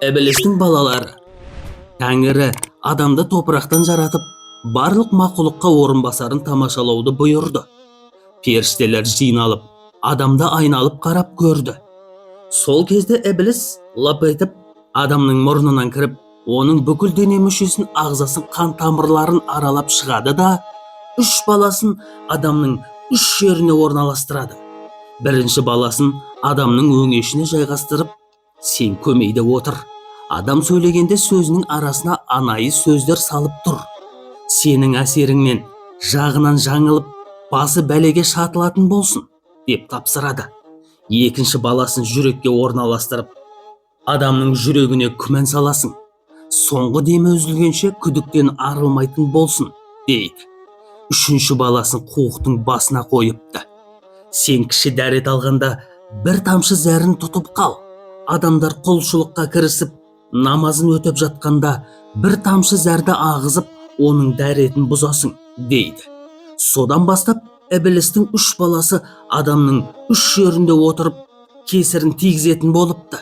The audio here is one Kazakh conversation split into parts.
Ібілістің балалары. Тәңірі адамды топырақтан жаратып, барлық мақұлыққа орынбасарын тамашалауды бұйырды. Періштелер жиналып, адамды айналып қарап көрді. Сол кезде ібіліс лап етіп, адамның мұрнынан кіріп, оның бүкіл дене мүшесін, ағзасын, қан тамырларын аралап шығады да, 3 баласын адамның 3 жеріне орналастырады. Бірінші баласын адамның өңешіне жайғастырып, сен көмейде отыр. Адам сөйлегенде сөзінің арасына анайы сөздер салып тұр. Сенің әсеріңнен жағынан жаңылып, басы бәлеге шатылатын болсын, деп тапсырады. Екінші баласын жүрекке орналастырып, адамның жүрегіне күмән саласың. Соңғы демі үзілгенше күдіктен арылмайтын болсын, дейді. Үшінші баласын қуықтың басына қойыпты. Сен кіші дәрет алғанда бір тамшы зәрін тұтып қал. Адамдар құлшылыққа кірісіп, намазын өтіп жатқанда бір тамшы зәрді ағызып, оның дәретін бұзасың, дейді. Содан бастап ібілістің 3 баласы адамның 3 жерінде отырып, кесірін тигізетін болыпты.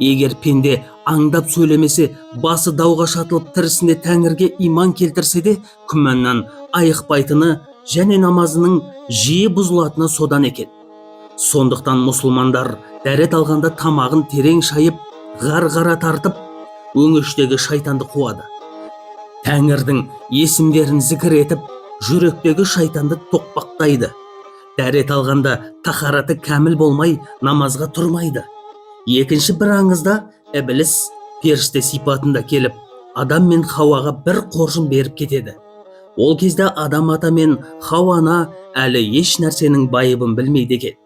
Егер пенде аңдап сөйлемесе, басы дауға шатылып, тірісінде Тәңірге иман келтірсе де, күмәннен айықпайтыны және намазының жиі бұзылатыны содан екен. Сондықтан мұсылмандар дәрет алғанда тамағын терең шайып, ғар-ғара тартып, өңештегі шайтанды қуады. Тәңірдің есімдерін зікір етіп, жүректегі шайтанды тоқпақтайды. Дәрет алғанда тахараты кәміл болмай, намазға тұрмайды. Екінші бір аңызда ібіліс періште сипатында келіп, адам мен Хауаға бір қоржын беріп кетеді. Ол кезде адам ата мен Хауана әлі еш нәрсенің байыбын білмейді екен.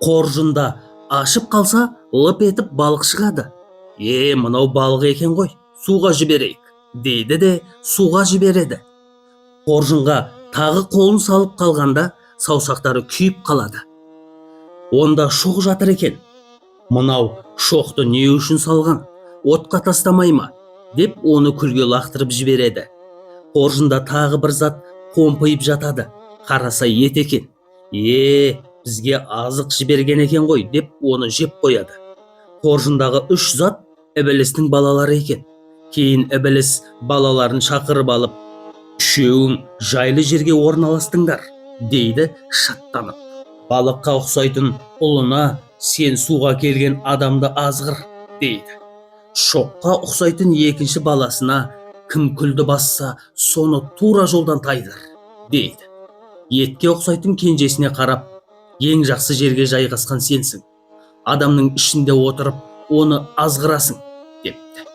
Қоржында ашып қалса, лып етіп балық шығады. Мынау балық екен ғой, суға жіберейік, дейді де суға жібереді. Қоржынға тағы қолын салып қалғанда, саусақтары күйіп қалады. Онда шоқ жатыр екен. Мынау шоқты не үшін салған? Отқа тастамай ма? Деп оны күлге лақтырып жібереді. Қоржында тағы бір зат қомпиып жатады. Қараса ет екен. Бізге азық жіберген екен ғой, деп оны жеп қояды. Қоржындағы 3 зат ібілістің балалары екен. Кейін ібіліс балаларын шақырып алып, үшеуің жайлы жерге орналастыңдар, дейді шаттанып. Балыққа ұқсайтын ұлына сен суға келген адамды азғыр, дейді. Шоққа ұқсайтын екінші баласына кім күлді басса, соны тура жолдан тайдыр, дейді. Етке ұқсайтын кенжесіне қарап, ең жақсы жерге жайғасқан сенсің. Адамның ішінде отырып, оны азғырасың, депті.